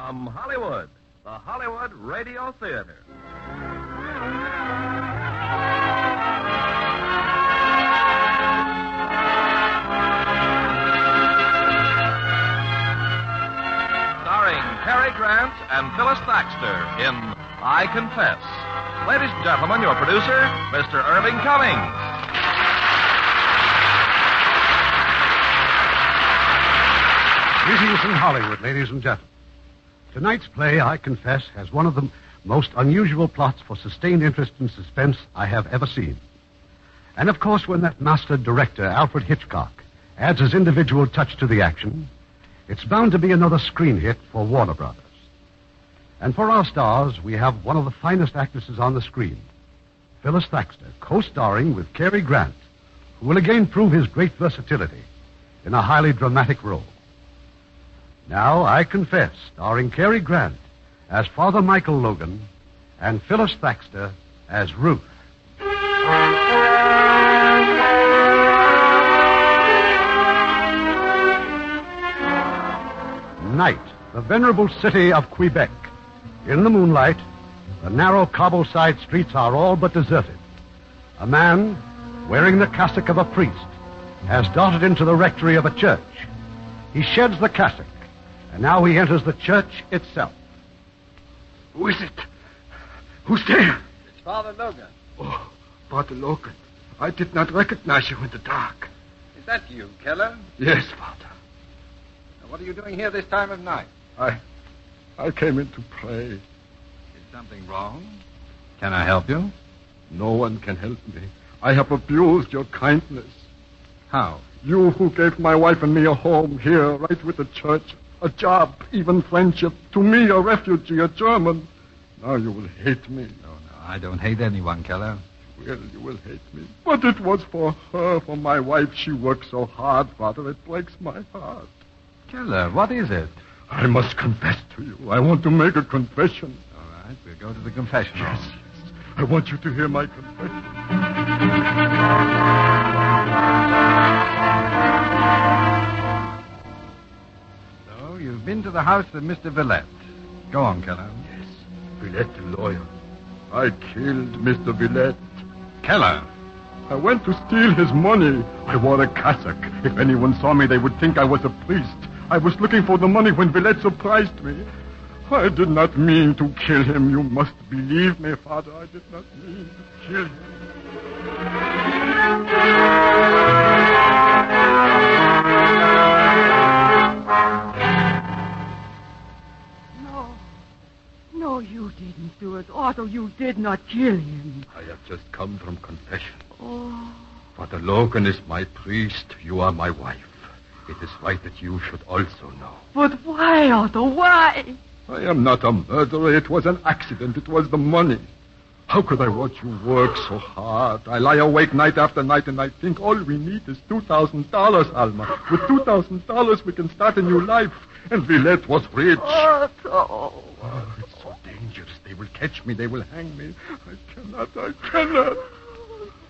From Hollywood, the Hollywood Radio Theater. Starring Cary Grant and Phyllis Thaxter in I Confess. Ladies and gentlemen, your producer, Mr. Irving Cummings. Greetings from Hollywood, ladies and gentlemen. Tonight's play, I Confess, has one of the most unusual plots for sustained interest and suspense I have ever seen. And of course, when that master director, Alfred Hitchcock, adds his individual touch to the action, it's bound to be another screen hit for Warner Brothers. And for our stars, we have one of the finest actresses on the screen, Phyllis Thaxter, co-starring with Cary Grant, who will again prove his great versatility in a highly dramatic role. Now, I Confess, starring Cary Grant as Father Michael Logan and Phyllis Thaxter as Ruth. Night, the venerable city of Quebec. In the moonlight, the narrow cobble-side streets are all but deserted. A man, wearing the cassock of a priest, has darted into the rectory of a church. He sheds the cassock, and now he enters the church itself. Who is it? Who's there? It's Father Logan. Oh, Father Logan. I did not recognize you in the dark. Is that you, Keller? Yes, Father. Now, what are you doing here this time of night? I came in to pray. Is something wrong? Can I help you? No one can help me. I have abused your kindness. How? You who gave my wife and me a home here, right with the church, a job, even friendship. To me, a refugee, a German. Now you will hate me. No, I don't hate anyone, Keller. Well, you will hate me. But it was for her, for my wife. She worked so hard, Father. It breaks my heart. Keller, what is it? I must confess to you. I want to make a confession. All right, we'll go to the confessional. Yes. I want you to hear my confession. So, you've been to the house of Mr. Villette. Go on, Keller. Yes, Villette, the lawyer. I killed Mr. Villette. Keller. I went to steal his money. I wore a cassock. If anyone saw me, they would think I was a priest. I was looking for the money when Villette surprised me. I did not mean to kill him. You must believe me, Father. I did not mean to kill him. No, you didn't do it. Otto, you did not kill him. I have just come from confession. Oh. Father Logan is my priest. You are my wife. It is right that you should also know. But why, Otto? Why? I am not a murderer. It was an accident. It was the money. How could I watch you work so hard? I lie awake night after night, and I think all we need is $2,000, Alma. With $2,000, we can start a new life. And Villette was rich. Otto. Oh, it's so dangerous. They will catch me. They will hang me. I cannot.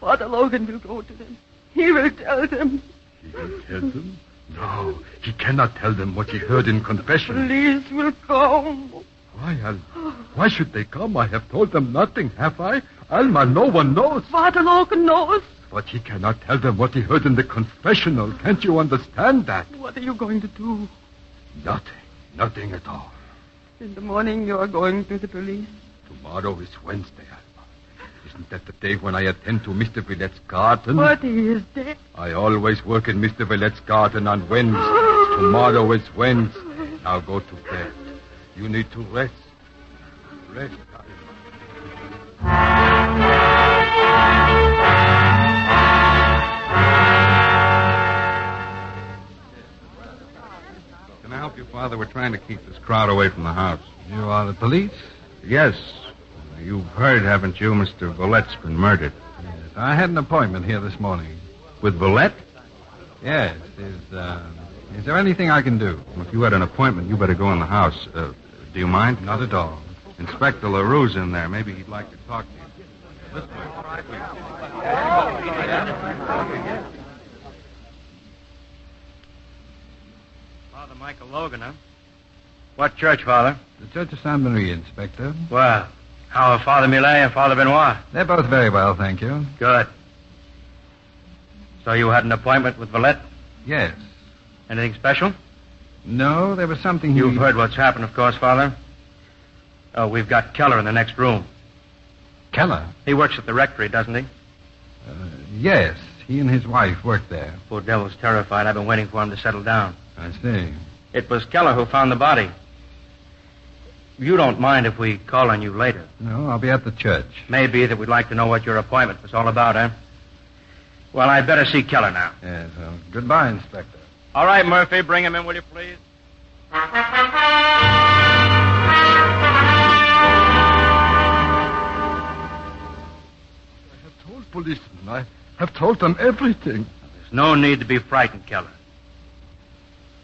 Father Logan will go to them. He will tell them. He will tell them? No, he cannot tell them what he heard in confession. Police will come. Why, Alma? Why should they come? I have told them nothing, have I? Alma, no one knows. Father Logan knows. But he cannot tell them what he heard in the confessional. Can't you understand that? What are you going to do? Nothing at all. In the morning you are going to the police? Tomorrow is Wednesday, Alma. Isn't that the day when I attend to Mr. Villette's garden? But he is dead. I always work in Mr. Villette's garden on Wednesdays. Tomorrow is Wednesday. Now go to bed. You need to rest. Rest, Alma. Can I help you, Father? We're trying to keep this crowd away from the house. You are the police? Yes. You've heard, haven't you, Mr. Villette's been murdered? Yes. I had an appointment here this morning. With Villette? Yes. Is there anything I can do? Well, if you had an appointment, you better go in the house. Do you mind? Not at all. Inspector LaRue's in there. Maybe he'd like to talk to you. This way. Father Michael Logan, huh? What church, Father? The Church of Saint Marie, Inspector. Well, how are Father Millet and Father Benoit? They're both very well, thank you. Good. So you had an appointment with Villette? Yes. Anything special? No, there was something You've heard what's happened, of course, Father. Oh, we've got Keller in the next room. Keller? He works at the rectory, doesn't he? Yes. He and his wife work there. Poor devil's terrified. I've been waiting for him to settle down. I see. It was Keller who found the body. You don't mind if we call on you later? No, I'll be at the church. Maybe that we'd like to know what your appointment was all about, eh? Well, I'd better see Keller now. Yes, well, goodbye, Inspector. All right, Murphy, bring him in, will you, please? I have told policemen. I have told them everything. There's no need to be frightened, Keller.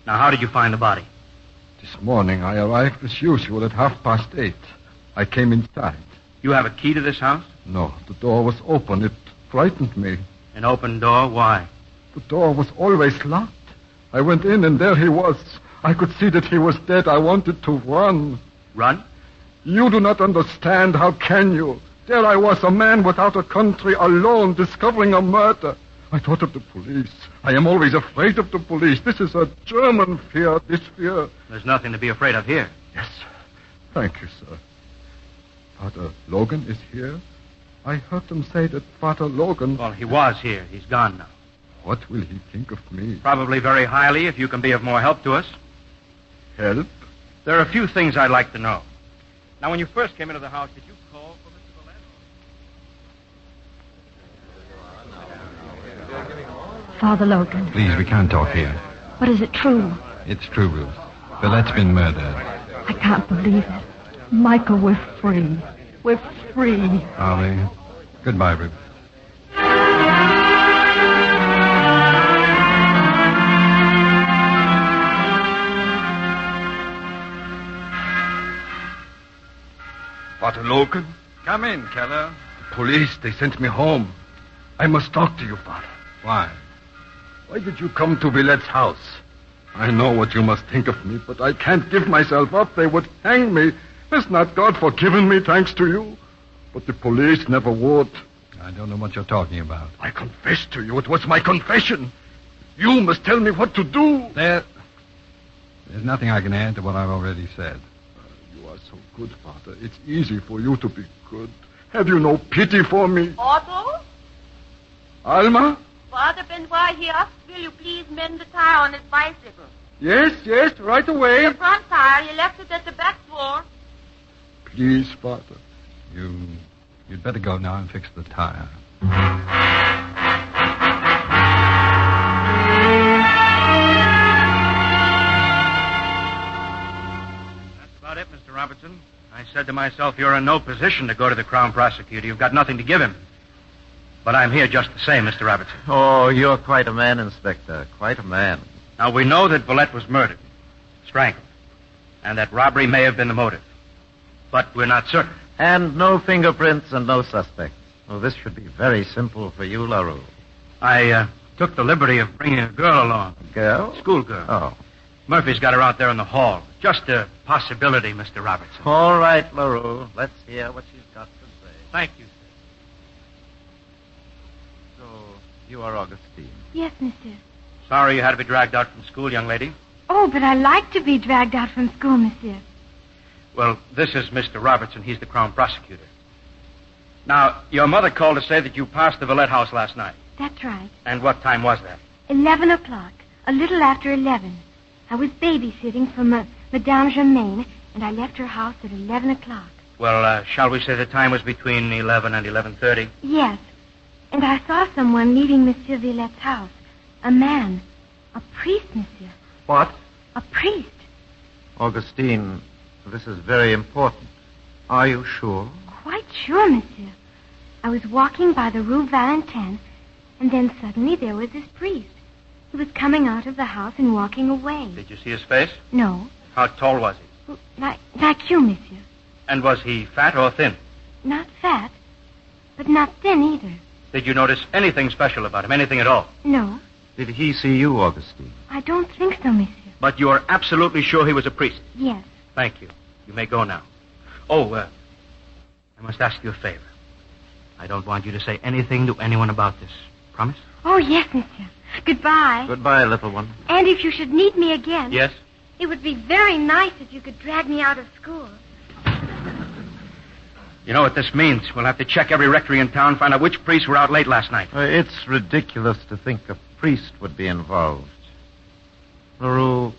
Now, how did you find the body? This morning I arrived as usual at 8:30. I came inside. You have a key to this house? No, the door was open. It frightened me. An open door? Why? The door was always locked. I went in and there he was. I could see that he was dead. I wanted to run. Run? You do not understand. How can you? There I was, a man without a country, alone, discovering a murder. I thought of the police. I am always afraid of the police. This is a German fear, this fear. There's nothing to be afraid of here. Yes. Thank you, sir. Father Logan is here. I heard them say that Father Logan... Well, he was here. He's gone now. What will he think of me? Probably very highly if you can be of more help to us. Help? There are a few things I'd like to know. Now, when you first came into the house, did you call for Mr. Villette? Father Logan. Please, we can't talk here. But is it true? It's true, Ruth. Villette's been murdered. I can't believe it. Michael, we're free. We're free. Are we? Goodbye, Ruth. Father Logan? Come in, Keller. The police, they sent me home. I must talk to you, Father. Why? Why did you come to Villette's house? I know what you must think of me, but I can't give myself up. They would hang me. Has not God forgiven me, thanks to you? But the police never would. I don't know what you're talking about. I confess to you. It was my confession. You must tell me what to do. There's nothing I can add to what I've already said. You are so good, Father. It's easy for you to be good. Have you no pity for me? Otto? Alma? Father Benoit here. Will you please mend the tire on his bicycle? Yes, right away. The front tire, he left it at the back door. Please, Father. You'd better go now and fix the tire. That's about it, Mr. Robertson. I said to myself, you're in no position to go to the Crown Prosecutor. You've got nothing to give him. But I'm here just the same, Mr. Robertson. Oh, you're quite a man, Inspector. Quite a man. Now, we know that Villette was murdered, strangled, and that robbery may have been the motive. But we're not certain. And no fingerprints and no suspects. Oh, this should be very simple for you, LaRue. I took the liberty of bringing a girl along. A girl? Schoolgirl. Oh. Murphy's got her out there in the hall. Just a possibility, Mr. Robertson. All right, LaRue. Let's hear what she's got to say. Thank you, sir. So, you are Augustine. Yes, monsieur. Sorry you had to be dragged out from school, young lady. Oh, but I like to be dragged out from school, monsieur. Well, this is Mr. Robertson. He's the Crown Prosecutor. Now, your mother called to say that you passed the Villette house last night. That's right. And what time was that? 11 o'clock. A little after 11. I was babysitting for Madame Germaine, and I left her house at 11 o'clock. Well, shall we say the time was between 11 and 11:30? Yes. And I saw someone leaving Monsieur Villette's house. A man. A priest, monsieur. What? A priest. Augustine, this is very important. Are you sure? Quite sure, monsieur. I was walking by the Rue Valentin, and then suddenly there was this priest. He was coming out of the house and walking away. Did you see his face? No. How tall was he? Like you, monsieur. And was he fat or thin? Not fat, but not thin either. Did you notice anything special about him, anything at all? No. Did he see you, Augustine? I don't think so, monsieur. But you're absolutely sure he was a priest? Yes. Thank you. You may go now. Oh, I must ask you a favor. I don't want you to say anything to anyone about this. Promise? Oh, yes, monsieur. Goodbye. Goodbye, little one. And if you should need me again... Yes? It would be very nice if you could drag me out of school. You know what this means? We'll have to check every rectory in town, find out which priests were out late last night. It's ridiculous to think a priest would be involved. LaRue,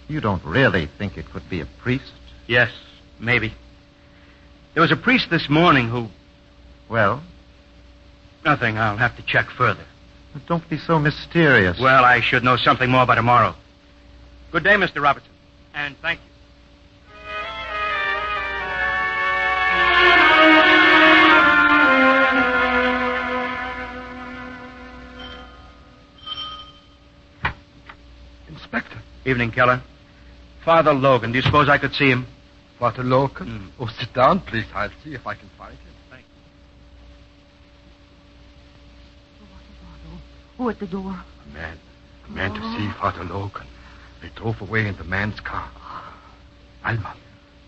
you don't really think it could be a priest? Yes, maybe. There was a priest this morning who... Well? Nothing. I'll have to check further. But don't be so mysterious. Well, I should know something more by tomorrow. Good day, Mr. Robertson. And thank you. Inspector. Evening, Keller. Father Logan. Do you suppose I could see him? Father Logan? Oh, sit down, please. I'll see if I can find him. Thank you. Who at the door? A man to see Father Logan. They drove away in the man's car. Alma,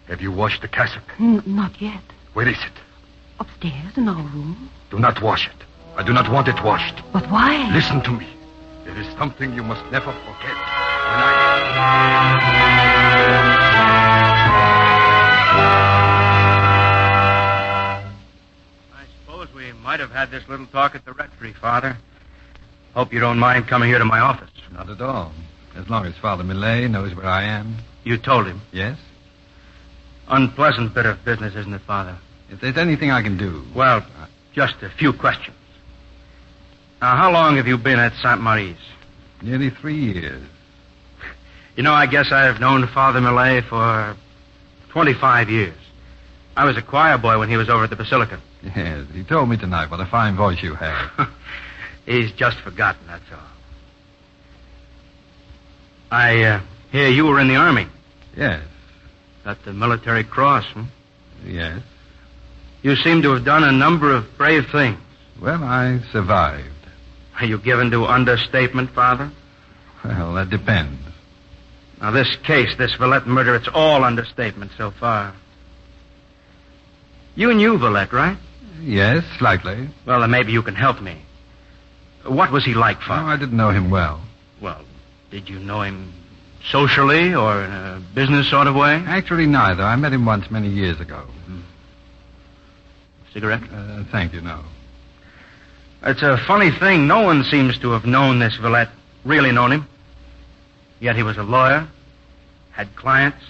have you washed the cassock? Not yet. Where is it? Upstairs in our room. Do not wash it. I do not want it washed. But why? Listen to me. There is something you must never forget. I suppose we might have had this little talk at the rectory, Father. Hope you don't mind coming here to my office. Not at all. As long as Father Millet knows where I am. You told him? Yes? Unpleasant bit of business, isn't it, Father? If there's anything I can do. Well, just a few questions. Now, how long have you been at St. Marie's? Nearly 3 years. You know, I guess I've known Father Millet for 25 years. I was a choir boy when he was over at the Basilica. Yes, he told me tonight what a fine voice you have. He's just forgotten, that's all. I hear you were in the Army. Yes. Got the military cross, Yes. You seem to have done a number of brave things. Well, I survived. Are you given to understatement, Father? Well, that depends. Now, this case, this Villette murder, it's all understatement so far. You knew Villette, right? Yes, slightly. Well, then maybe you can help me. What was he like, Father? No, I didn't know him well. Well, did you know him socially or in a business sort of way? Actually, neither. I met him once many years ago. Cigarette? Thank you, no. It's a funny thing. No one seems to have known this Villette, really known him. Yet he was a lawyer, had clients.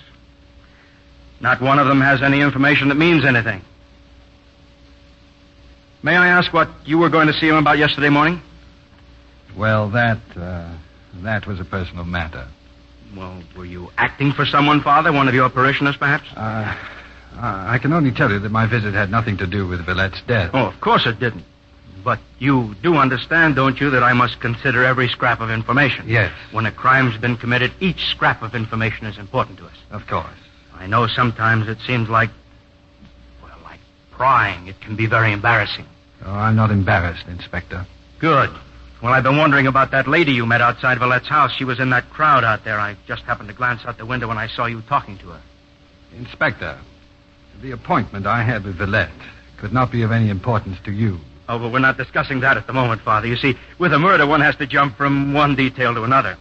Not one of them has any information that means anything. May I ask what you were going to see him about yesterday morning? Well, that was a personal matter. Well, were you acting for someone, Father? One of your parishioners, perhaps? I can only tell you that my visit had nothing to do with Villette's death. Oh, of course it didn't. But you do understand, don't you, that I must consider every scrap of information? Yes. When a crime's been committed, each scrap of information is important to us. Of course. I know sometimes it seems like prying. It can be very embarrassing. Oh, I'm not embarrassed, Inspector. Good. Well, I've been wondering about that lady you met outside Villette's house. She was in that crowd out there. I just happened to glance out the window when I saw you talking to her. Inspector, the appointment I had with Villette could not be of any importance to you. Oh, but we're not discussing that at the moment, Father. You see, with a murder, one has to jump from one detail to another.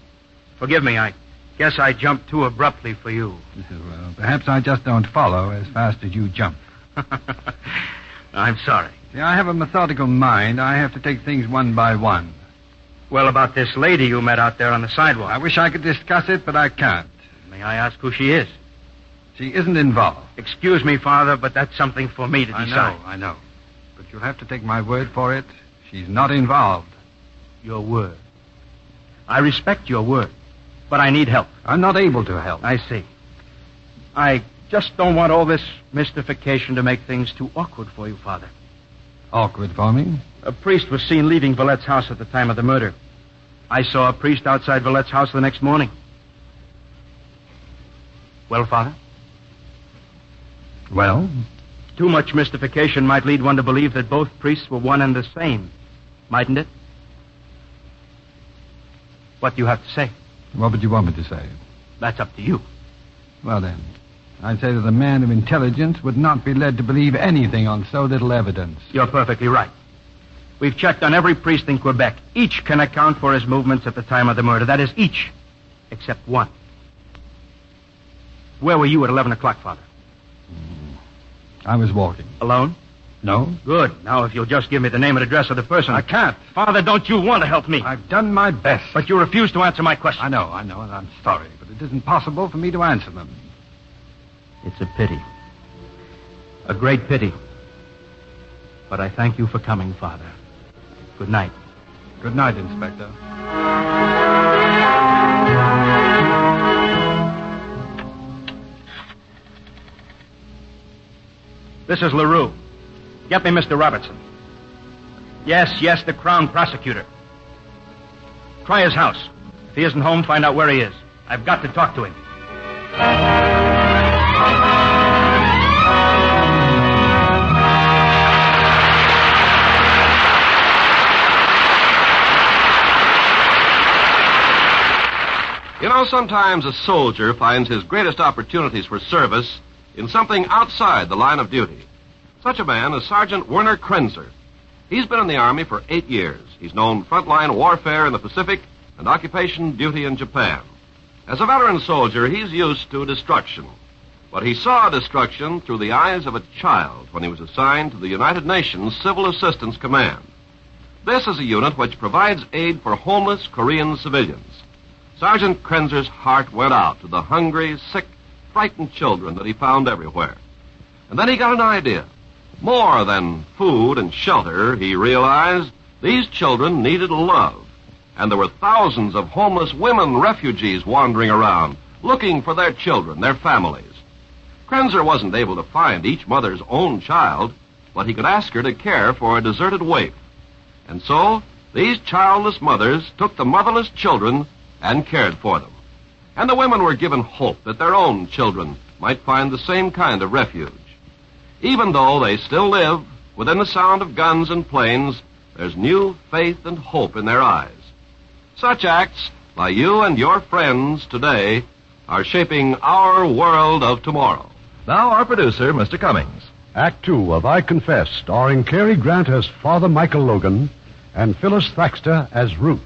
Forgive me, I guess I jumped too abruptly for you. Well, perhaps I just don't follow as fast as you jump. I'm sorry. See, I have a methodical mind. I have to take things one by one. Well, about this lady you met out there on the sidewalk. I wish I could discuss it, but I can't. May I ask who she is? She isn't involved. Excuse me, Father, but that's something for me to decide. I know. But you'll have to take my word for it. She's not involved. Your word. I respect your word, but I need help. I'm not able to help. I see. I just don't want all this mystification to make things too awkward for you, Father. Awkward for me? A priest was seen leaving Villette's house at the time of the murder. I saw a priest outside Villette's house the next morning. Well, Father? Well? Too much mystification might lead one to believe that both priests were one and the same, mightn't it? What do you have to say? What would you want me to say? That's up to you. Well, then, I'd say that a man of intelligence would not be led to believe anything on so little evidence. You're perfectly right. We've checked on every priest in Quebec. Each can account for his movements at the time of the murder. That is, each, except one. Where were you at 11 o'clock, Father? I was walking. Alone? No. Good. Now, if you'll just give me the name and address of the person. I can't. Father, don't you want to help me? I've done my best. But you refuse to answer my question. I know, and I'm sorry, but it isn't possible for me to answer them. It's a pity. A great pity. But I thank you for coming, Father. Good night. Good night, Inspector. This is LaRue. Get me Mr. Robertson. Yes, the Crown Prosecutor. Try his house. If he isn't home, find out where he is. I've got to talk to him. You know, sometimes a soldier finds his greatest opportunities for service in something outside the line of duty. Such a man is Sergeant Werner Krenzer. He's been in the Army for 8 years. He's known frontline warfare in the Pacific and occupation duty in Japan. As a veteran soldier, he's used to destruction. But he saw destruction through the eyes of a child when he was assigned to the United Nations Civil Assistance Command. This is a unit which provides aid for homeless Korean civilians. Sergeant Krenzer's heart went out to the hungry, sick, frightened children that he found everywhere. And then he got an idea. More than food and shelter, he realized these children needed love. And there were thousands of homeless women refugees wandering around, looking for their children, their families. Krenzer wasn't able to find each mother's own child, but he could ask her to care for a deserted waif. And so, these childless mothers took the motherless children and cared for them. And the women were given hope that their own children might find the same kind of refuge. Even though they still live within the sound of guns and planes, there's new faith and hope in their eyes. Such acts, by you and your friends today, are shaping our world of tomorrow. Now, our producer, Mr. Cummings. Act 2 of I Confess, starring Cary Grant as Father Michael Logan and Phyllis Thaxter as Ruth.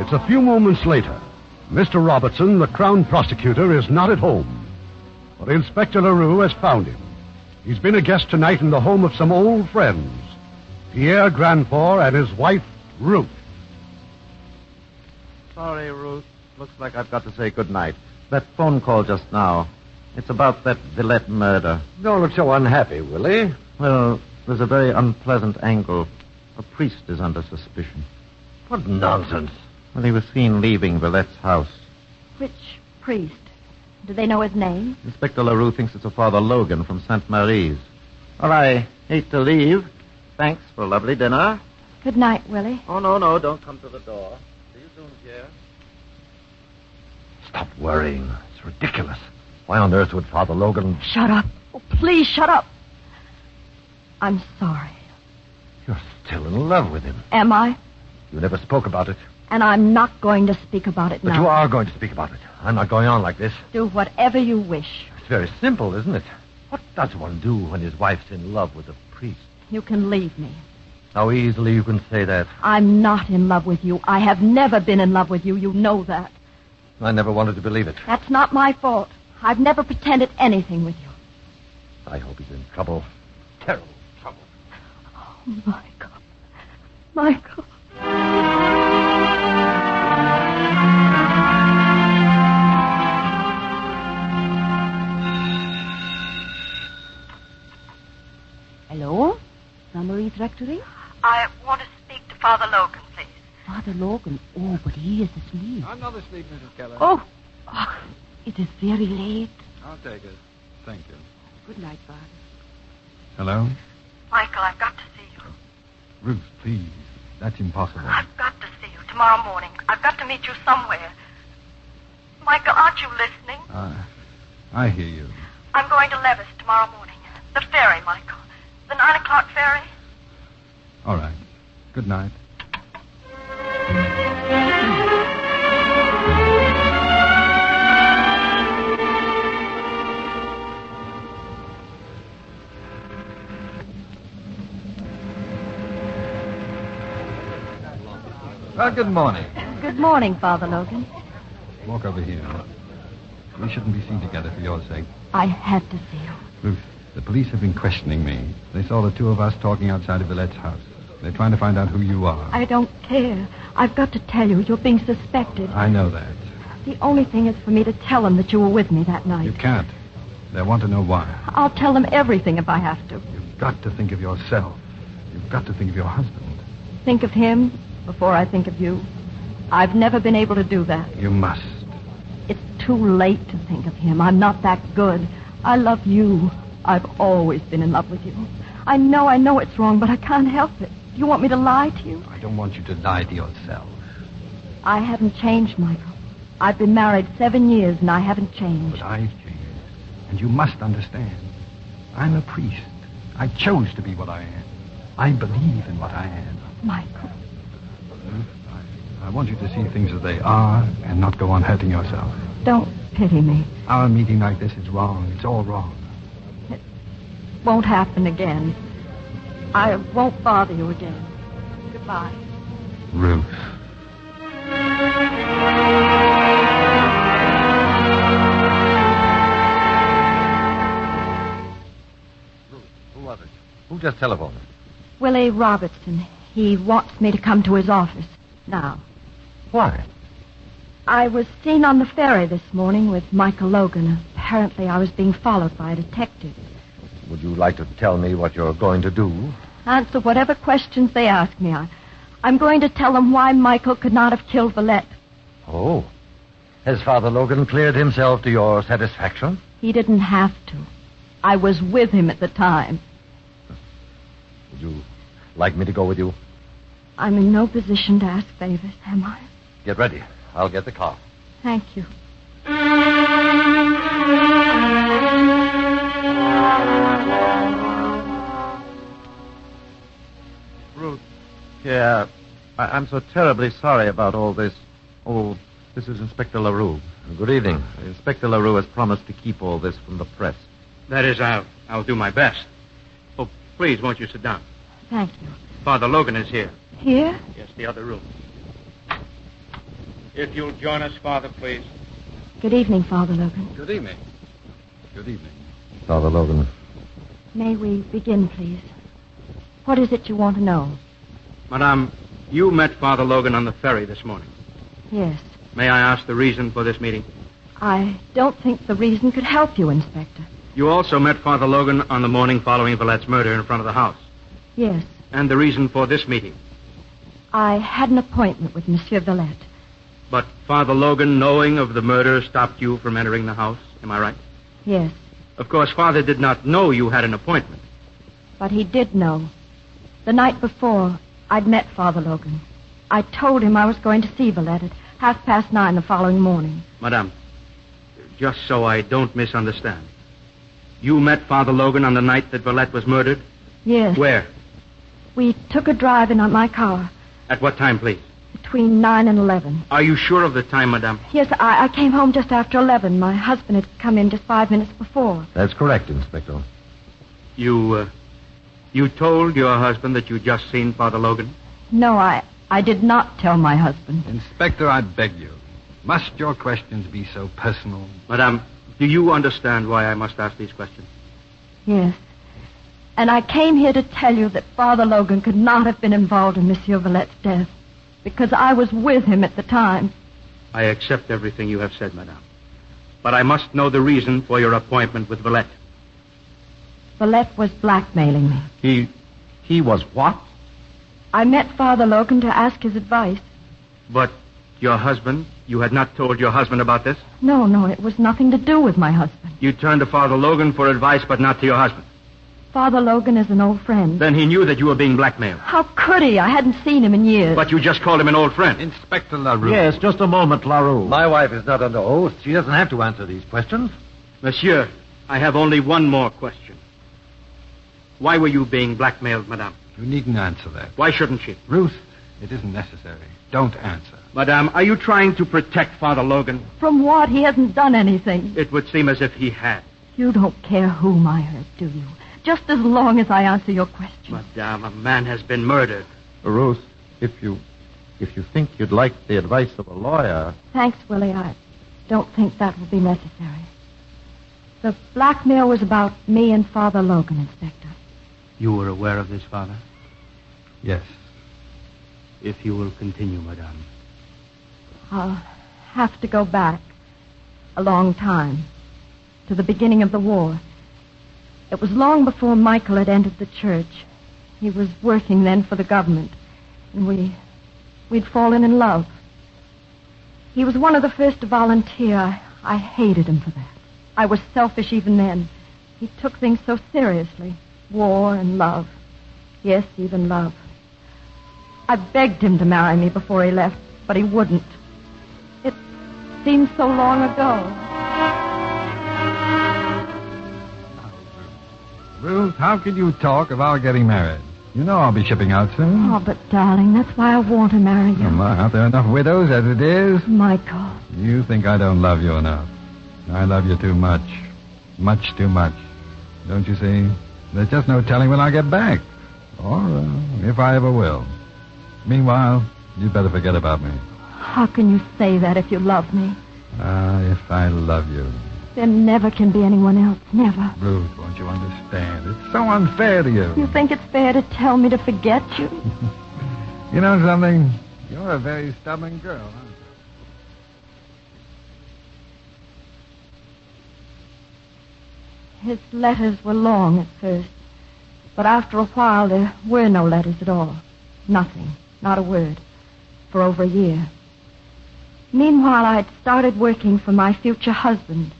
It's a few moments later. Mr. Robertson, the Crown Prosecutor, is not at home. But Inspector LaRue has found him. He's been a guest tonight in the home of some old friends, Pierre Granfort and his wife, Ruth. Sorry, Ruth. Looks like I've got to say goodnight. That phone call just now. It's about that Villette murder. Don't look so unhappy, Willie. Well, there's a very unpleasant angle. A priest is under suspicion. What nonsense. Well, he was seen leaving Villette's house. Which priest? Do they know his name? Inspector LaRue thinks it's a Father Logan from St. Marie's. Well, I hate to leave. Thanks for a lovely dinner. Good night, Willie. Oh, no, don't come to the door. See you soon, Pierre. Stop worrying. It's ridiculous. Why on earth would Father Logan... Shut up. Oh, please, shut up. I'm sorry. You're still in love with him. Am I? You never spoke about it. And I'm not going to speak about it now. But you are going to speak about it. I'm not going on like this. Do whatever you wish. It's very simple, isn't it? What does one do when his wife's in love with a priest? You can leave me. How easily you can say that. I'm not in love with you. I have never been in love with you. You know that. I never wanted to believe it. That's not my fault. I've never pretended anything with you. I hope he's in trouble. Terrible trouble. Oh, Michael. Michael. Hello? Mary's Rectory? I want to speak to Father Logan, please. Father Logan? Oh, but he is asleep. I'm not asleep, Mrs. Keller. Oh, it is very late. I'll take it. Thank you. Good night, Father. Hello? Michael, I've got to see you. Ruth, please. That's impossible. I've got to see you tomorrow morning. I've got to meet you somewhere. Michael, aren't you listening? I hear you. I'm going to Levis tomorrow morning. The ferry, Michael. The 9 o'clock ferry. All right. Good night. Good morning. Good morning, Father Logan. Walk over here. We shouldn't be seen together for your sake. I had to see you. Ruth, the police have been questioning me. They saw the two of us talking outside of Villette's house. They're trying to find out who you are. I don't care. I've got to tell you, you're being suspected. I know that. The only thing is for me to tell them that you were with me that night. You can't. They want to know why. I'll tell them everything if I have to. You've got to think of yourself. You've got to think of your husband. Think of him before I think of you. I've never been able to do that. You must. It's too late to think of him. I'm not that good. I love you. I've always been in love with you. I know it's wrong, but I can't help it. Do you want me to lie to you? I don't want you to lie to yourself. I haven't changed, Michael. I've been married 7 years, and I haven't changed. But I've changed. And you must understand. I'm a priest. I chose to be what I am. I believe in what I am. Michael. I want you to see things as they are and not go on hurting yourself. Don't pity me. Our meeting like this is wrong. It's all wrong. It won't happen again. I won't bother you again. Goodbye. Ruth. Who was it? Who just telephoned? Willie Robertson. He wants me to come to his office now. Why? I was seen on the ferry this morning with Michael Logan. Apparently I was being followed by a detective. Would you like to tell me what you're going to do? Answer whatever questions they ask me. I'm going to tell them why Michael could not have killed Villette. Oh. Has Father Logan cleared himself to your satisfaction? He didn't have to. I was with him at the time. Would you like me to go with you? I'm in no position to ask favors, am I? Get ready. I'll get the car. Thank you. Ruth. Yeah, I'm so terribly sorry about all this. Oh, this is Inspector LaRue. Good evening. Inspector LaRue has promised to keep all this from the press. That is, I'll do my best. Oh, please, won't you sit down? Thank you. Father Logan is here. Here? Yes, the other room. If you'll join us, Father, please. Good evening, Father Logan. Good evening. Good evening. Father Logan. May we begin, please? What is it you want to know? Madame, you met Father Logan on the ferry this morning. Yes. May I ask the reason for this meeting? I don't think the reason could help you, Inspector. You also met Father Logan on the morning following Villette's murder in front of the house. Yes. And the reason for this meeting? I had an appointment with Monsieur Villette. But Father Logan, knowing of the murder, stopped you from entering the house. Am I right? Yes. Of course, Father did not know you had an appointment. But he did know. The night before, I'd met Father Logan. I told him I was going to see Villette at 9:30 the following morning. Madame, just so I don't misunderstand. You met Father Logan on the night that Villette was murdered? Yes. Where? We took a drive in on my car. At what time, please? Between 9 and 11. Are you sure of the time, Madame? Yes, I came home just after 11. My husband had come in just 5 minutes before. That's correct, Inspector. You told your husband that you'd just seen Father Logan? No, I did not tell my husband. Inspector, I beg you. Must your questions be so personal? Madame, do you understand why I must ask these questions? Yes. And I came here to tell you that Father Logan could not have been involved in Monsieur Villette's death, because I was with him at the time. I accept everything you have said, Madame. But I must know the reason for your appointment with Villette. Villette was blackmailing me. He was what? I met Father Logan to ask his advice. But your husband? You had not told your husband about this? No, it was nothing to do with my husband. You turned to Father Logan for advice, but not to your husband. Father Logan is an old friend. Then he knew that you were being blackmailed. How could he? I hadn't seen him in years. But you just called him an old friend. Inspector LaRue. Yes, just a moment, LaRue. My wife is not under oath. She doesn't have to answer these questions. Monsieur, I have only one more question. Why were you being blackmailed, Madame? You needn't answer that. Why shouldn't she? Ruth, it isn't necessary. Don't answer. Madame, are you trying to protect Father Logan? From what? He hasn't done anything. It would seem as if he had. You don't care whom I hurt, do you? Just as long as I answer your question. Madame, a man has been murdered. Ruth, if you If you think you'd like the advice of a lawyer... Thanks, Willie. I don't think that will be necessary. The blackmail was about me and Father Logan, Inspector. You were aware of this, Father? Yes. If you will continue, Madame. I'll have to go back a long time, to the beginning of the war. It was long before Michael had entered the church. He was working then for the government, and we'd fallen in love. He was one of the first to volunteer. I hated him for that. I was selfish even then. He took things so seriously. War and love. Yes, even love. I begged him to marry me before he left, but he wouldn't. It seemed so long ago. Ruth, how could you talk of our getting married? You know I'll be shipping out soon. Oh, but darling, that's why I want to marry you. Aren't there enough widows as it is? Michael. You think I don't love you enough. I love you too much. Much too much. Don't you see? There's just no telling when I'll get back. Or if I ever will. Meanwhile, you'd better forget about me. How can you say that if you love me? If I love you. There never can be anyone else. Never. Ruth, won't you understand? It's so unfair to you. You think it's fair to tell me to forget you? You know something? You're a very stubborn girl, aren't you? His letters were long at first, but after a while there were no letters at all. Nothing, not a word, for over a year. Meanwhile, I'd started working for my future husband.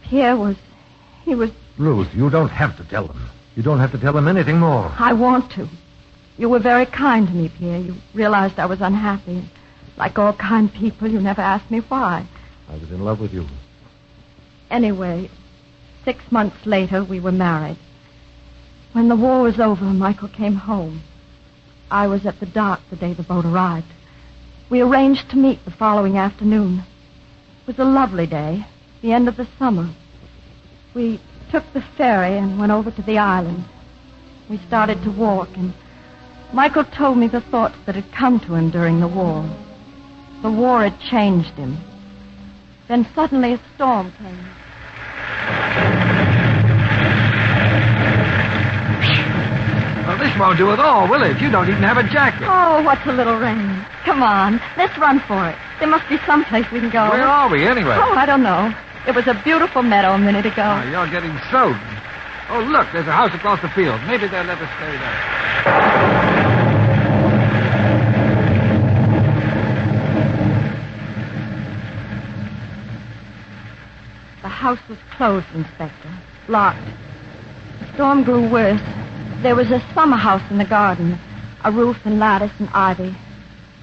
Pierre was... Ruth, you don't have to tell them. You don't have to tell them anything more. I want to. You were very kind to me, Pierre. You realized I was unhappy. Like all kind people, you never asked me why. I was in love with you. Anyway, 6 months later, we were married. When the war was over, Michael came home. I was at the dock the day the boat arrived. We arranged to meet the following afternoon. It was a lovely day, the end of the summer. We took the ferry and went over to the island. We started to walk, and Michael told me the thoughts that had come to him during the war. The war had changed him. Then suddenly a storm came. Well, this won't do at all, will it? You don't even have a jacket. Oh, what's a little rain? Come on, let's run for it. There must be some place we can go. Where are we, anyway? Oh, I don't know. It was a beautiful meadow a minute ago. Oh, you're getting soaked. Oh, look, there's a house across the field. Maybe they'll let us stay there. The house was closed, Inspector. Locked. The storm grew worse. There was a summer house in the garden, a roof and lattice and ivy.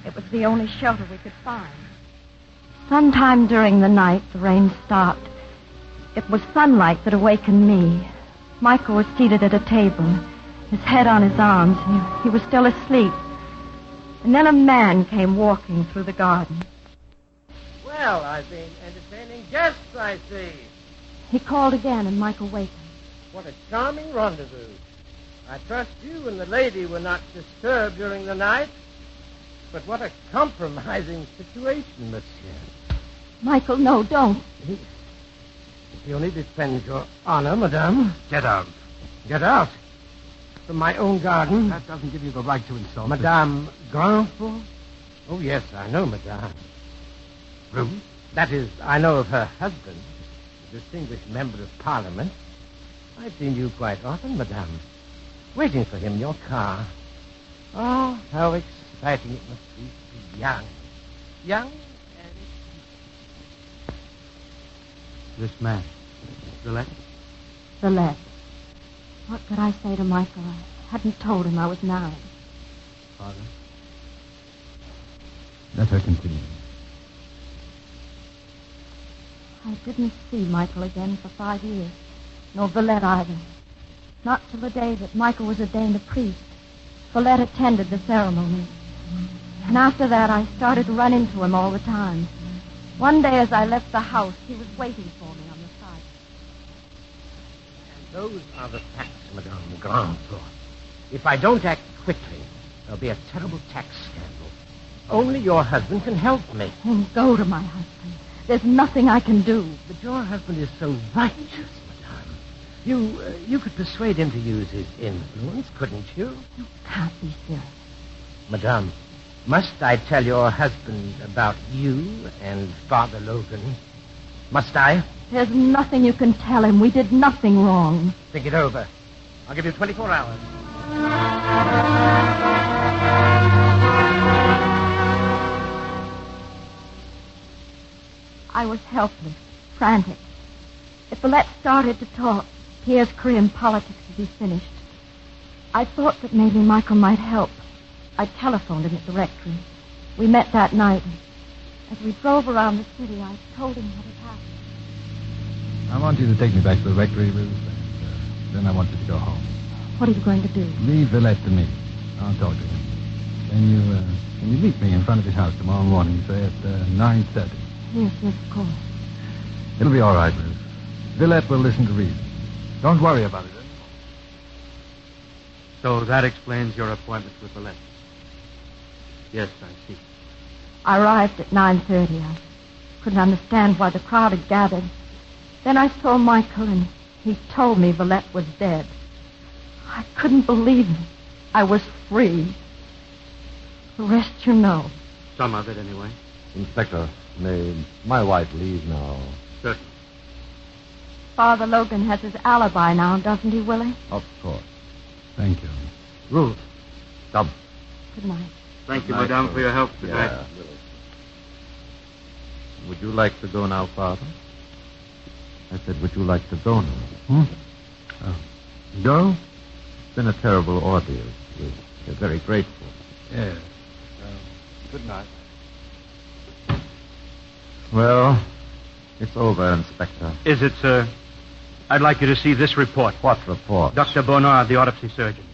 It was the only shelter we could find. Sometime during the night, the rain stopped. It was sunlight that awakened me. Michael was seated at a table, his head on his arms. He was still asleep. And then a man came walking through the garden. Well, I've been entertaining guests, I see. He called again, and Michael wakened. What a charming rendezvous. I trust you and the lady were not disturbed during the night. But what a compromising situation, monsieur. Michael, no, don't. He only defends your honor, madame. Get out. Get out? From my own garden? That doesn't give you the right to insult Madame Grandfort? Oh, yes, I know, madame. Ruth? That is, I know of her husband, a distinguished member of Parliament. I've seen you quite often, madame. Waiting for him in your car. Oh, how exciting it must be to be young. Young and... This man, Villette? Villette. What could I say to Michael? I hadn't told him I was married. Father? Let her continue. I didn't see Michael again for 5 years. Nor Villette either. Not till the day that Michael was ordained a priest. Villette attended the ceremony. And after that, I started to run into him all the time. One day as I left the house, he was waiting for me on the side. And those are the facts, Madame Grandfort. If I don't act quickly, there'll be a terrible tax scandal. only your husband can help me. Oh, go to my husband. There's nothing I can do. But your husband is so righteous, Madame. You could persuade him to use his influence, couldn't you? You can't be serious. Madame, must I tell your husband about you and Father Logan? Must I? There's nothing you can tell him. We did nothing wrong. Think it over. I'll give you 24 hours. I was helpless, frantic. If Villette started to talk, Pierre's career in politics would be finished. I thought that maybe Michael might help. I telephoned him at the rectory. We met that night. As we drove around the city, I told him what had happened. I want you to take me back to the rectory, Ruth, and then I want you to go home. What are you going to do? Leave Villette to me. I'll talk to him. Can you meet me in front of his house tomorrow morning, say at 9:30? Yes, of course. It'll be all right, Ruth. Villette will listen to reason. Don't worry about it anymore. So that explains your appointment with Villette. Yes, I see. I arrived at 9:30. I couldn't understand why the crowd had gathered. Then I saw Michael, and he told me Villette was dead. I couldn't believe it. I was free. The rest you know. Some of it, anyway. Inspector, may my wife leave now? Certainly. Father Logan has his alibi now, doesn't he, Willie? Of course. Thank you. Ruth, come. Good night. Thank you, Madame, for your help today. Yeah. Would you like to go now, Father? I said, would you like to go now? Go? It's been a terrible ordeal. We're very grateful. Yes. Good night. Well, it's over, Inspector. Is it, sir? I'd like you to see this report. What report? Dr. Bonnard, the autopsy surgeon.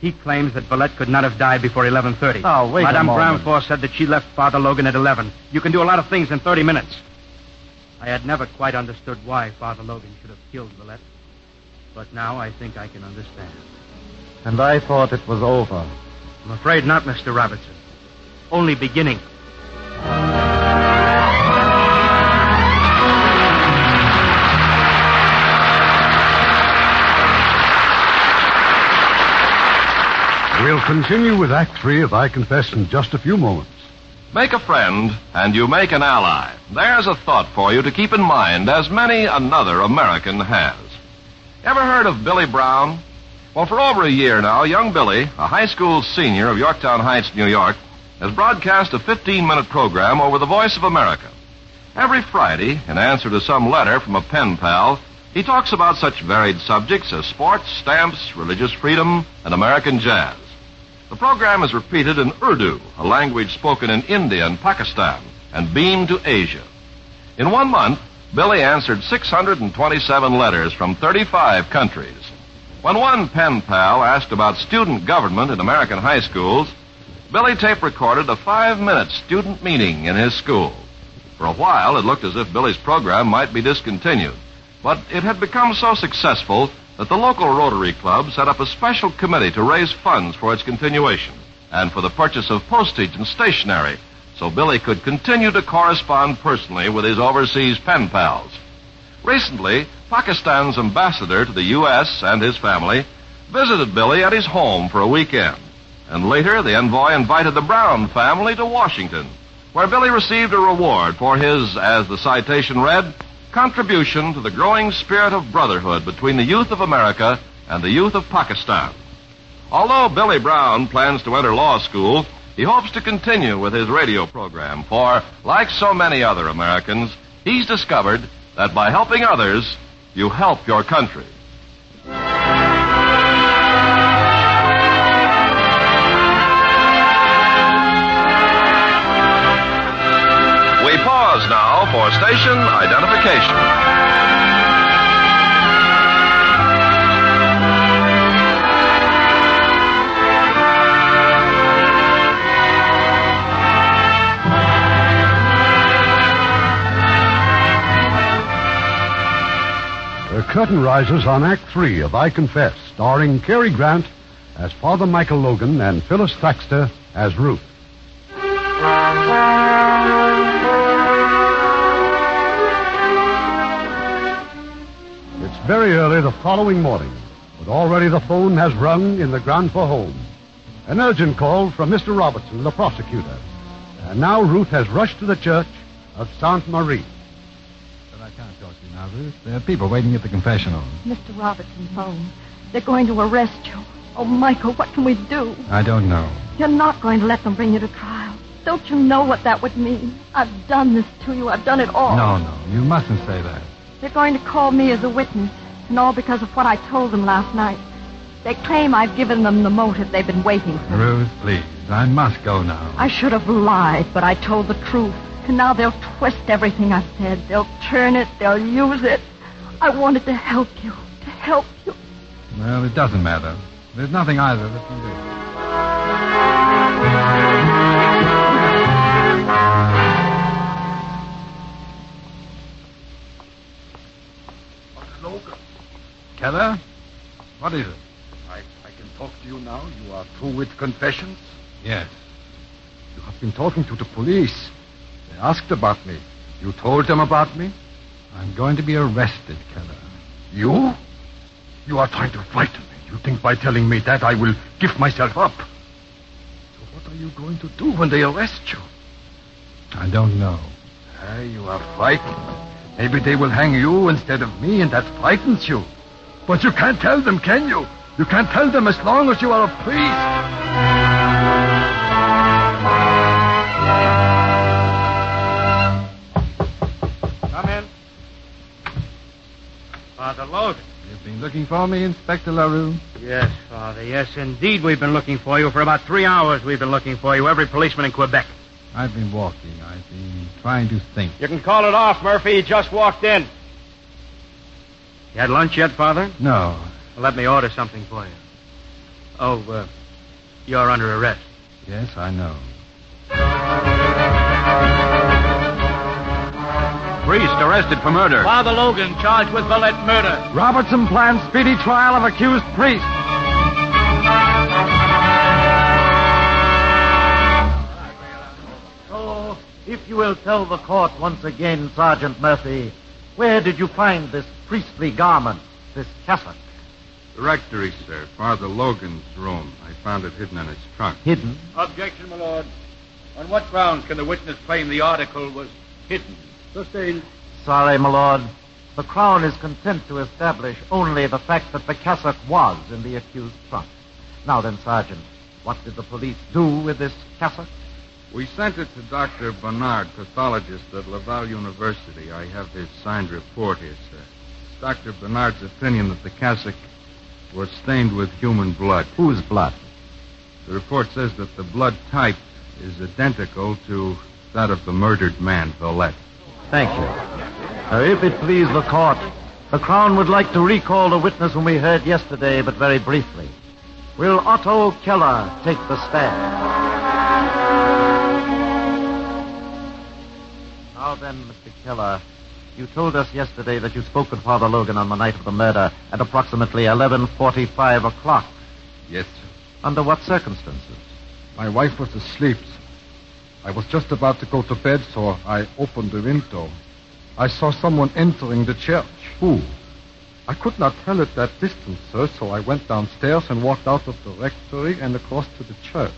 He claims that Villette could not have died before 11:30. Oh, wait Madame a moment. Brownforth said that she left Father Logan at 11. You can do a lot of things in 30 minutes. I had never quite understood why Father Logan should have killed Villette. But now I think I can understand. And I thought it was over. I'm afraid not, Mr. Robertson. Only beginning. We'll continue with Act 3 of I Confess in just a few moments. Make a friend, and you make an ally. There's a thought for you to keep in mind, as many another American has. Ever heard of Billy Brown? Well, for over a year now, young Billy, a high school senior of Yorktown Heights, New York, has broadcast a 15-minute program over the Voice of America. Every Friday, in answer to some letter from a pen pal, he talks about such varied subjects as sports, stamps, religious freedom, and American jazz. The program is repeated in Urdu, a language spoken in India and Pakistan, and beamed to Asia. In 1 month, Billy answered 627 letters from 35 countries. When one pen pal asked about student government in American high schools, Billy tape recorded a 5-minute student meeting in his school. For a while, it looked as if Billy's program might be discontinued, but it had become so successful that the local Rotary Club set up a special committee to raise funds for its continuation and for the purchase of postage and stationery so Billy could continue to correspond personally with his overseas pen pals. Recently, Pakistan's ambassador to the U.S. and his family visited Billy at his home for a weekend. And later, the envoy invited the Brown family to Washington, where Billy received a reward for his, as the citation read, contribution to the growing spirit of brotherhood between the youth of America and the youth of Pakistan. Although Billy Brown plans to enter law school, he hopes to continue with his radio program, for, like so many other Americans, he's discovered that by helping others, you help your country. We pause now for station identification. The curtain rises on Act 3 of I Confess, starring Cary Grant as Father Michael Logan and Phyllis Thaxter as Ruth. very early the following morning, but already the phone has rung in the Granford home. An urgent call from Mr. Robertson, the prosecutor. And now Ruth has rushed to the church of Sainte Marie. But I can't talk to you now, Ruth. There are people waiting at the confessional. Mr. Robertson phoned. They're going to arrest you. Oh, Michael, what can we do? I don't know. You're not going to let them bring you to trial. Don't you know what that would mean? I've done this to you. I've done it all. No, you mustn't say that. They're going to call me as a witness, and all because of what I told them last night. They claim I've given them the motive they've been waiting for. Ruth, please. I must go now. I should have lied, but I told the truth. And now they'll twist everything I've said. They'll turn it. They'll use it. I wanted to help you. To help you. Well, it doesn't matter. There's nothing either of us can do. Logan. Keller? What is it? I can talk to you now. You are through with confessions? Yes. You have been talking to the police. They asked about me. You told them about me? I'm going to be arrested, Keller. You? You are trying to frighten me. You think by telling me that I will give myself up. So what are you going to do when they arrest you? I don't know. You are frightened. Maybe they will hang you instead of me, and that frightens you. But you can't tell them, can you? You can't tell them as long as you are a priest. Come in. Father Logan. You've been looking for me, Inspector LaRue? Yes, Father. Yes, indeed. We've been looking for you. For about 3 hours, we've been looking for you. Every policeman in Quebec. I've been walking. I've been trying to think. You can call it off, Murphy. He just walked in. You had lunch yet, Father? No. Well, let me order something for you. Oh, you're under arrest. Yes, I know. Priest arrested for murder. Father Logan charged with Valette murder. Robertson plans speedy trial of accused priest. So, if you will tell the court once again, Sergeant Murphy, where did you find this priestly garment, this cassock? The rectory, sir. Father Logan's room. I found it hidden in his trunk. Hidden? Objection, my lord. On what grounds can the witness claim the article was hidden? Sustained. Sorry, my lord. The Crown is content to establish only the fact that the cassock was in the accused's trunk. Now then, Sergeant, what did the police do with this cassock? We sent it to Dr. Bernard, pathologist at Laval University. I have his signed report here, sir. It's Dr. Bernard's opinion that the cassock was stained with human blood. Whose blood? The report says that the blood type is identical to that of the murdered man, Valette. Thank you. If it please the court, the Crown would like to recall the witness whom we heard yesterday, but very briefly. Will Otto Keller take the stand? Now then, Mr. Keller, you told us yesterday that you spoke with Father Logan on the night of the murder at approximately 11:45 o'clock. Yes, sir. Under what circumstances? My wife was asleep. I was just about to go to bed, so I opened the window. I saw someone entering the church. Who? I could not tell at that distance, sir, so I went downstairs and walked out of the rectory and across to the church.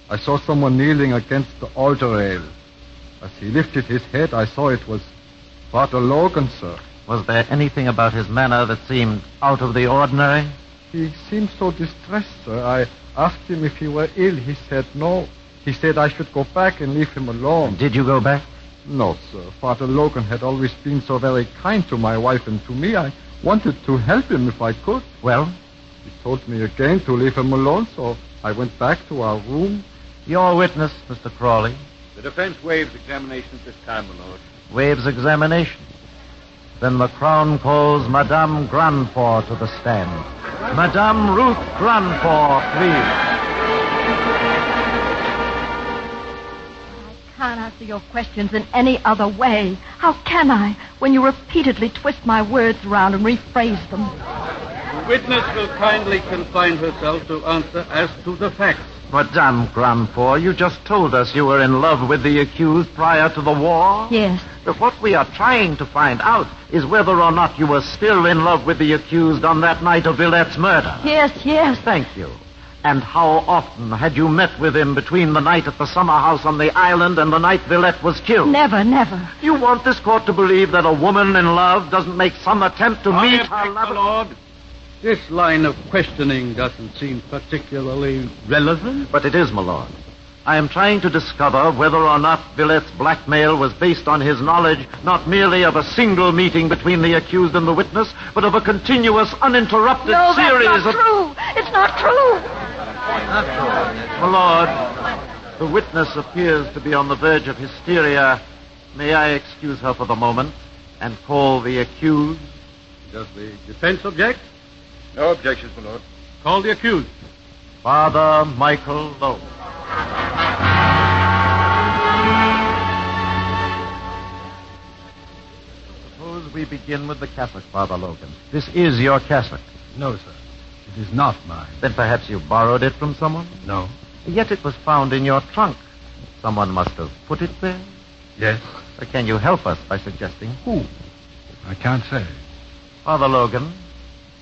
I saw someone kneeling against the altar rail. As he lifted his head, I saw it was Father Logan, sir. Was there anything about his manner that seemed out of the ordinary? He seemed so distressed, sir. I asked him if he were ill. He said no. He said I should go back and leave him alone. Did you go back? No, sir. Father Logan had always been so very kind to my wife and to me. I wanted to help him if I could. Well? He told me again to leave him alone, so I went back to our room. Your witness, Mr. Crawley. The defense waives examination at this time, my lord. Waives examination. Then the Crown calls Madame Granford to the stand. Madame Ruth Granford, please. I can't answer your questions in any other way. How can I, when you repeatedly twist my words around and rephrase them? witness will kindly confine herself to answer as to the facts. Madame Grandfort, you just told us you were in love with the accused prior to the war? Yes. But what we are trying to find out is whether or not you were still in love with the accused on that night of Villette's murder. Yes. Thank you. And how often had you met with him between the night at the summer house on the island and the night Villette was killed? Never. You want this court to believe that a woman in love doesn't make some attempt to meet her lover? My lord. This line of questioning doesn't seem particularly relevant. But it is, my lord. I am trying to discover whether or not Villette's blackmail was based on his knowledge not merely of a single meeting between the accused and the witness, but of a continuous, uninterrupted series of... No, that's not true. It's not true. My lord, the witness appears to be on the verge of hysteria. May I excuse her for the moment and call the accused? Does the defense object? No objections, my lord. Call the accused. Father Michael Lowe. Suppose we begin with the cassock, Father Logan. This is your cassock. No, sir. It is not mine. Then perhaps you borrowed it from someone? No. Yet it was found in your trunk. Someone must have put it there? Yes. Can you help us by suggesting who? I can't say. Father Logan,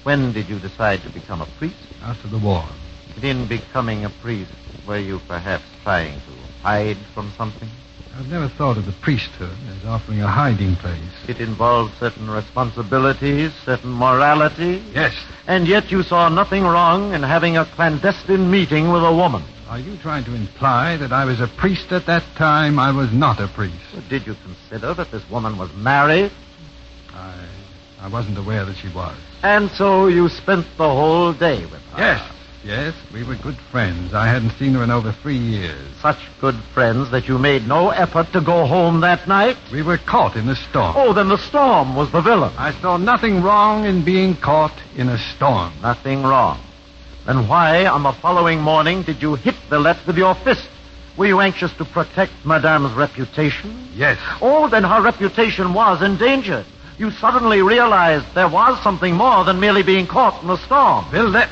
when did you decide to become a priest? After the war. In becoming a priest, were you perhaps trying to hide from something? I've never thought of the priesthood as offering a hiding place. It involved certain responsibilities, certain morality. Yes. And yet you saw nothing wrong in having a clandestine meeting with a woman. Are you trying to imply that I was a priest at that time? I was not a priest. Did you consider that this woman was married? I wasn't aware that she was. And so you spent the whole day with her? Yes, we were good friends. I hadn't seen her in over 3 years. Such good friends that you made no effort to go home that night? We were caught in a storm. Oh, then the storm was the villain. I saw nothing wrong in being caught in a storm. Nothing wrong. Then why, on the following morning, did you hit Villette with your fist? Were you anxious to protect Madame's reputation? Yes. Oh, then her reputation was endangered. You suddenly realized there was something more than merely being caught in a storm. Villette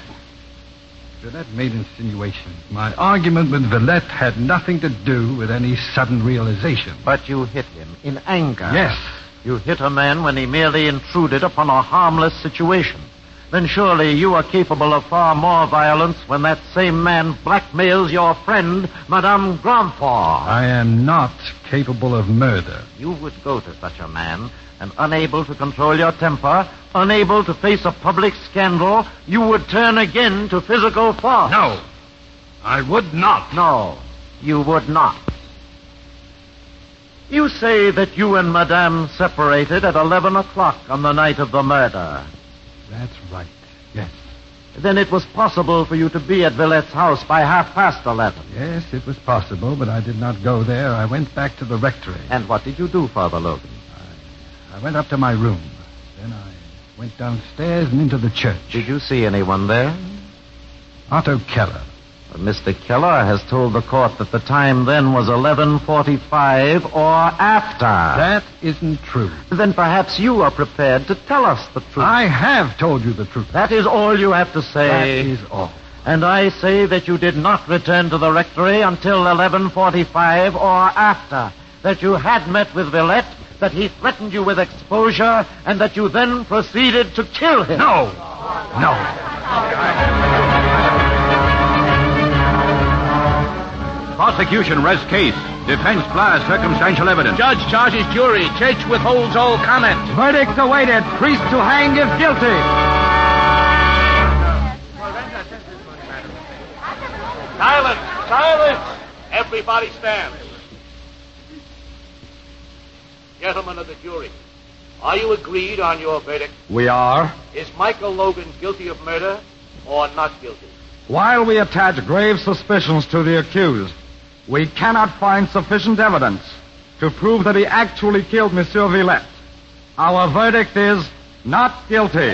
made insinuations. My argument with Villette had nothing to do with any sudden realization. But you hit him in anger. Yes. You hit a man when he merely intruded upon a harmless situation. Then surely you are capable of far more violence when that same man blackmails your friend, Madame Grandfort. I am not capable of murder. You would go to such a man, and unable to control your temper, unable to face a public scandal, you would turn again to physical force. No, I would not. No, you would not. You say that you and Madame separated at 11 o'clock on the night of the murder. That's right, yes. Then it was possible for you to be at Villette's house by 11:30. Yes, it was possible, but I did not go there. I went back to the rectory. And what did you do, Father Logan? I went up to my room. Then I went downstairs and into the church. Did you see anyone there? Otto Keller. Mr. Keller has told the court that the time then was 11:45 or after. That isn't true. Then perhaps you are prepared to tell us the truth. I have told you the truth. That is all you have to say. That is all. And I say that you did not return to the rectory until 11:45 or after. That you had met with Villette, that he threatened you with exposure, and that you then proceeded to kill him. No. Prosecution rests case. Defense blast circumstantial evidence. Judge charges jury. Church withholds all comment. Verdict awaited. Priest to hang if guilty. Silence! Everybody stand. Gentlemen of the jury, are you agreed on your verdict? We are. Is Michael Logan guilty of murder or not guilty? While we attach grave suspicions to the accused, we cannot find sufficient evidence to prove that he actually killed Monsieur Villette. Our verdict is not guilty.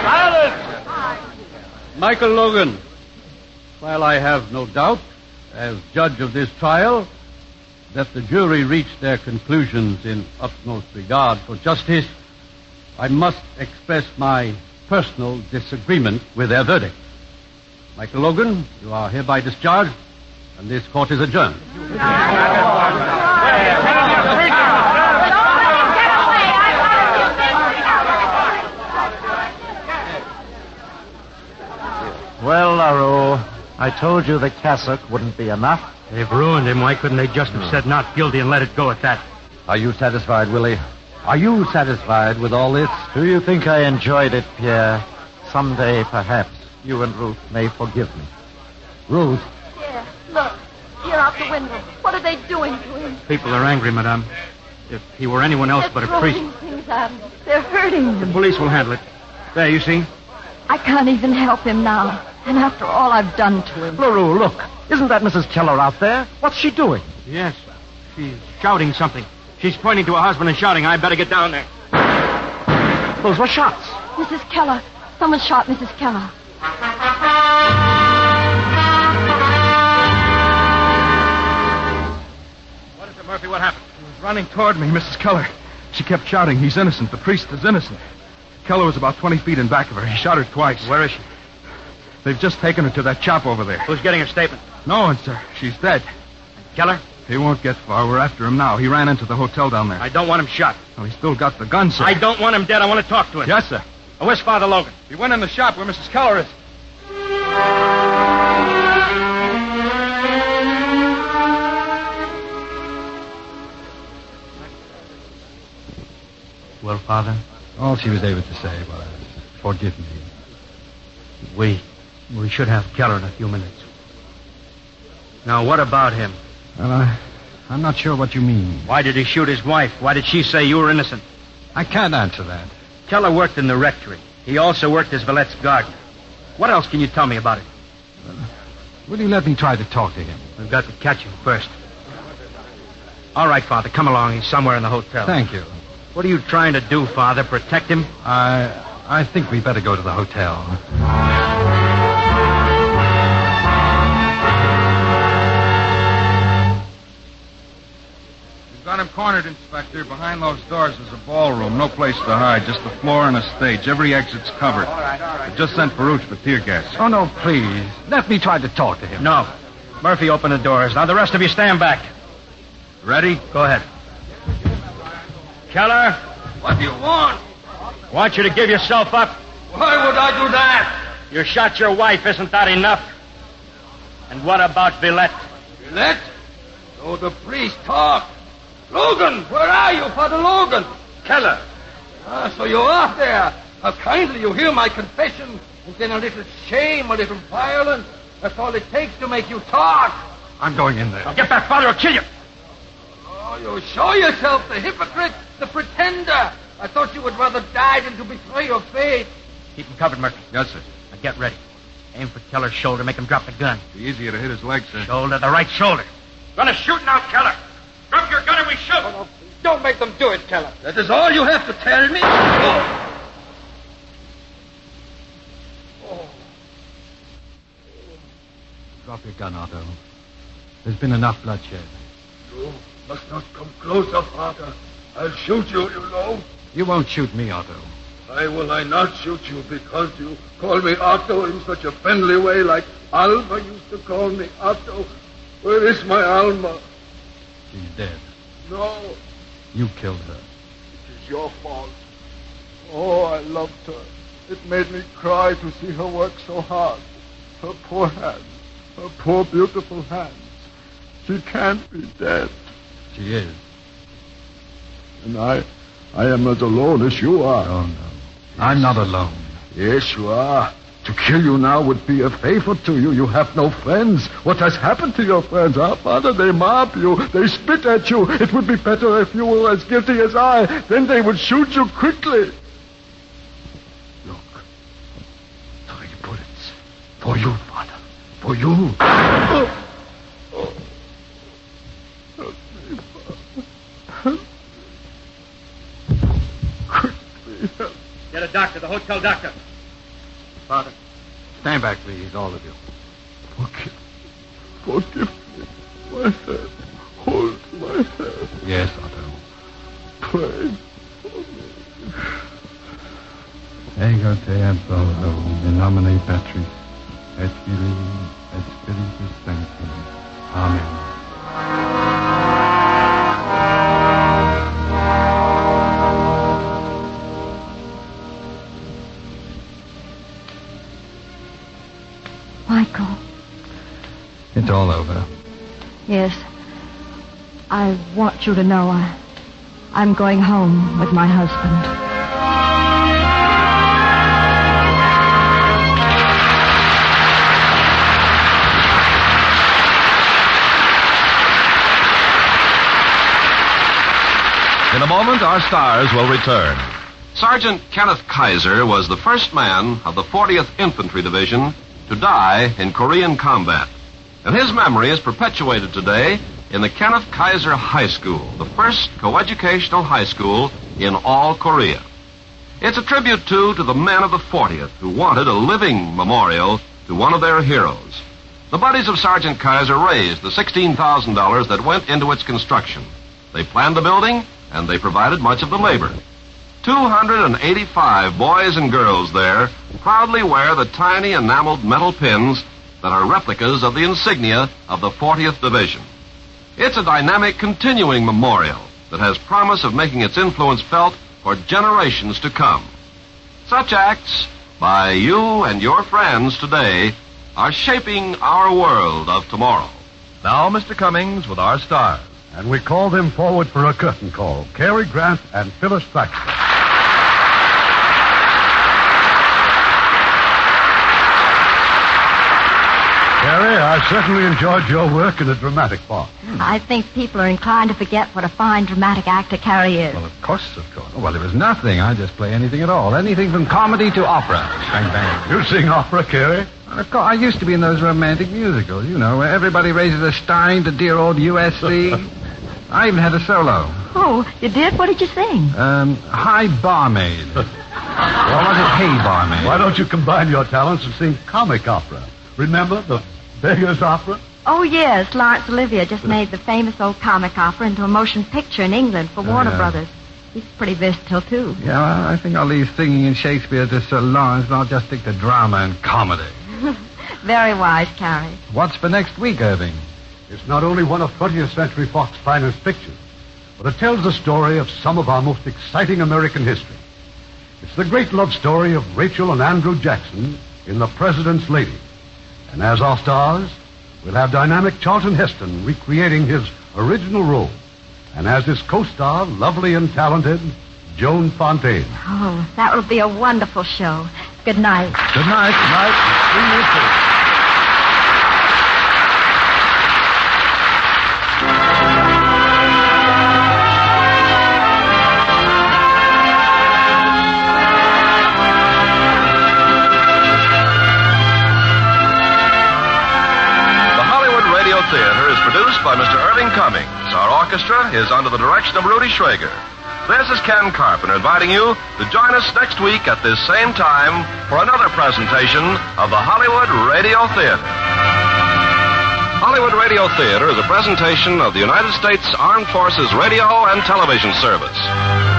Silence! Michael Logan, while I have no doubt, as judge of this trial, that the jury reached their conclusions in utmost regard for justice, I must express my personal disagreement with their verdict. Michael Logan, you are hereby discharged, and this court is adjourned. Well, LaRue, I told you the cassock wouldn't be enough. They've ruined him. Why couldn't they just have said not guilty and let it go at that? Are you satisfied, Willie? Are you satisfied with all this? Do you think I enjoyed it, Pierre? Someday, perhaps, you and Ruth may forgive me. Ruth? Yeah, look. Here out the window. What are they doing to him? People are angry, Madame. If he were anyone else but a priest. They're throwing things at him. They're hurting him. The police will handle it. There, you see? I can't even help him now. And after all I've done to him. LaRue, look. Isn't that Mrs. Keller out there? What's she doing? Yes. She's shouting something. She's pointing to her husband and shouting, I better get down there. Those were shots. Mrs. Keller. Someone shot Mrs. Keller. What is it, Murphy? What happened? He was running toward me, Mrs. Keller. She kept shouting, he's innocent. The priest is innocent. Keller was about 20 feet in back of her. He shot her twice. Where is she? They've just taken her to that chop over there. Who's getting her statement? No one, sir. She's dead. Keller? He won't get far. We're after him now. He ran into the hotel down there. I don't want him shot. Oh, he's still got the gun, sir. I don't want him dead. I want to talk to him. Yes, sir. Oh, where's Father Logan? He went in the shop where Mrs. Keller is. Well, Father? All she was able to say was, forgive me. We should have Keller in a few minutes. Now, what about him? Well, I'm not sure what you mean. Why did he shoot his wife? Why did she say you were innocent? I can't answer that. Keller worked in the rectory. He also worked as Villette's gardener. What else can you tell me about it? Will you let me try to talk to him? We've got to catch him first. All right, Father, come along. He's somewhere in the hotel. Thank you. What are you trying to do, Father? Protect him? I think we better go to the hotel. We've got him cornered, Inspector. Behind those doors is a ballroom. No place to hide. Just the floor and a stage. Every exit's covered. All right. We just sent Baruch for tear gas. Oh, no, please. Let me try to talk to him. No. Murphy, open the doors. Now, the rest of you stand back. Ready? Go ahead. Keller? What do you want? I want you to give yourself up. Why would I do that? You shot your wife. Isn't that enough? And what about Villette? Villette? So the priest talked. Logan, where are you, Father Logan? Keller. So you are there. How kindly you hear my confession. And then a little shame, a little violence. That's all it takes to make you talk. I'm going in there. Now get back, Father, or kill you. Oh, you show yourself the hypocrite, the pretender. I thought you would rather die than to betray your faith. Keep him covered, Murphy. Yes, sir. Now get ready. Aim for Keller's shoulder. Make him drop the gun. It'd be easier to hit his leg, sir. Shoulder, the right shoulder. Gonna shoot now, Keller. Drop your gun and we shoot. Oh, no. Don't make them do it, Keller. That is all you have to tell me. Oh. Drop your gun, Otto. There's been enough bloodshed. You must not come closer, Father. I'll shoot you, you know. You won't shoot me, Otto. Why will I not shoot you? Because you call me Otto in such a friendly way, like Alma used to call me Otto. Where is my Alma? She's dead. No. You killed her. It is your fault. Oh, I loved her. It made me cry to see her work so hard. Her poor hands. Her poor, beautiful hands. She can't be dead. She is. And I am as alone as you are. Oh, no. I'm not alone. Yes, you are. To kill you now would be a favor to you. You have no friends. What has happened to your friends? Our Father, they mob you. They spit at you. It would be better if you were as guilty as I. Then they would shoot you quickly. Look. 3 bullets. For you, Father. For you. Get a doctor, the hotel doctor. Father, stand back, please, all of you. Forgive me. My head. Hold my head. Yes, Otto. Pray for me. te adoro, in nomine Patris, et Filii, et Spiritus Sancti. Amen. Michael. It's all over. Yes. I want you to know I'm going home with my husband. In a moment, our stars will return. Sergeant Kenneth Kaiser was the first man of the 40th Infantry Division to die in Korean combat. And his memory is perpetuated today in the Kenneth Kaiser High School, the first coeducational high school in all Korea. It's a tribute, too, to the men of the 40th who wanted a living memorial to one of their heroes. The buddies of Sergeant Kaiser raised the $16,000 that went into its construction. They planned the building, and they provided much of the labor. 285 boys and girls there proudly wear the tiny enameled metal pins that are replicas of the insignia of the 40th Division. It's a dynamic, continuing memorial that has promise of making its influence felt for generations to come. Such acts by you and your friends today are shaping our world of tomorrow. Now, Mr. Cummings with our stars. And we call them forward for a curtain call. Cary Grant and Phyllis Thaxter. Cary, I certainly enjoyed your work in a dramatic part. I think people are inclined to forget what a fine dramatic actor Cary is. Well, of course. Well, it was nothing. I just play anything at all. Anything from comedy to opera. Bang, bang. You sing opera, Cary? Of course, I used to be in those romantic musicals, where everybody raises a stein to dear old USC. I even had a solo. Oh, you did? What did you sing? Hi, Barmaid. Or was it Hey, Barmaid? Why don't you combine your talents and sing comic opera? Remember the Beggar's Opera? Oh, yes. Laurence Olivier just made the famous old comic opera into a motion picture in England for Warner Brothers. He's pretty versatile, too. Yeah, well, I think I'll leave singing in Shakespeare to Sir Lawrence, and I'll just stick to drama and comedy. Very wise, Cary. What's for next week, Irving? It's not only one of 20th Century Fox finest pictures, but it tells the story of some of our most exciting American history. It's the great love story of Rachel and Andrew Jackson in The President's Lady. And as our stars, we'll have dynamic Charlton Heston recreating his original role. And as his co-star, lovely and talented, Joan Fontaine. Oh, that will be a wonderful show. Good night. Good night. Good night. See you soon. Theater is produced by Mr. Irving Cummings. Our orchestra is under the direction of Rudy Schrager. This is Ken Carpenter inviting you to join us next week at this same time for another presentation of the Hollywood Radio Theater. Hollywood Radio Theater is a presentation of the United States Armed Forces Radio and Television Service.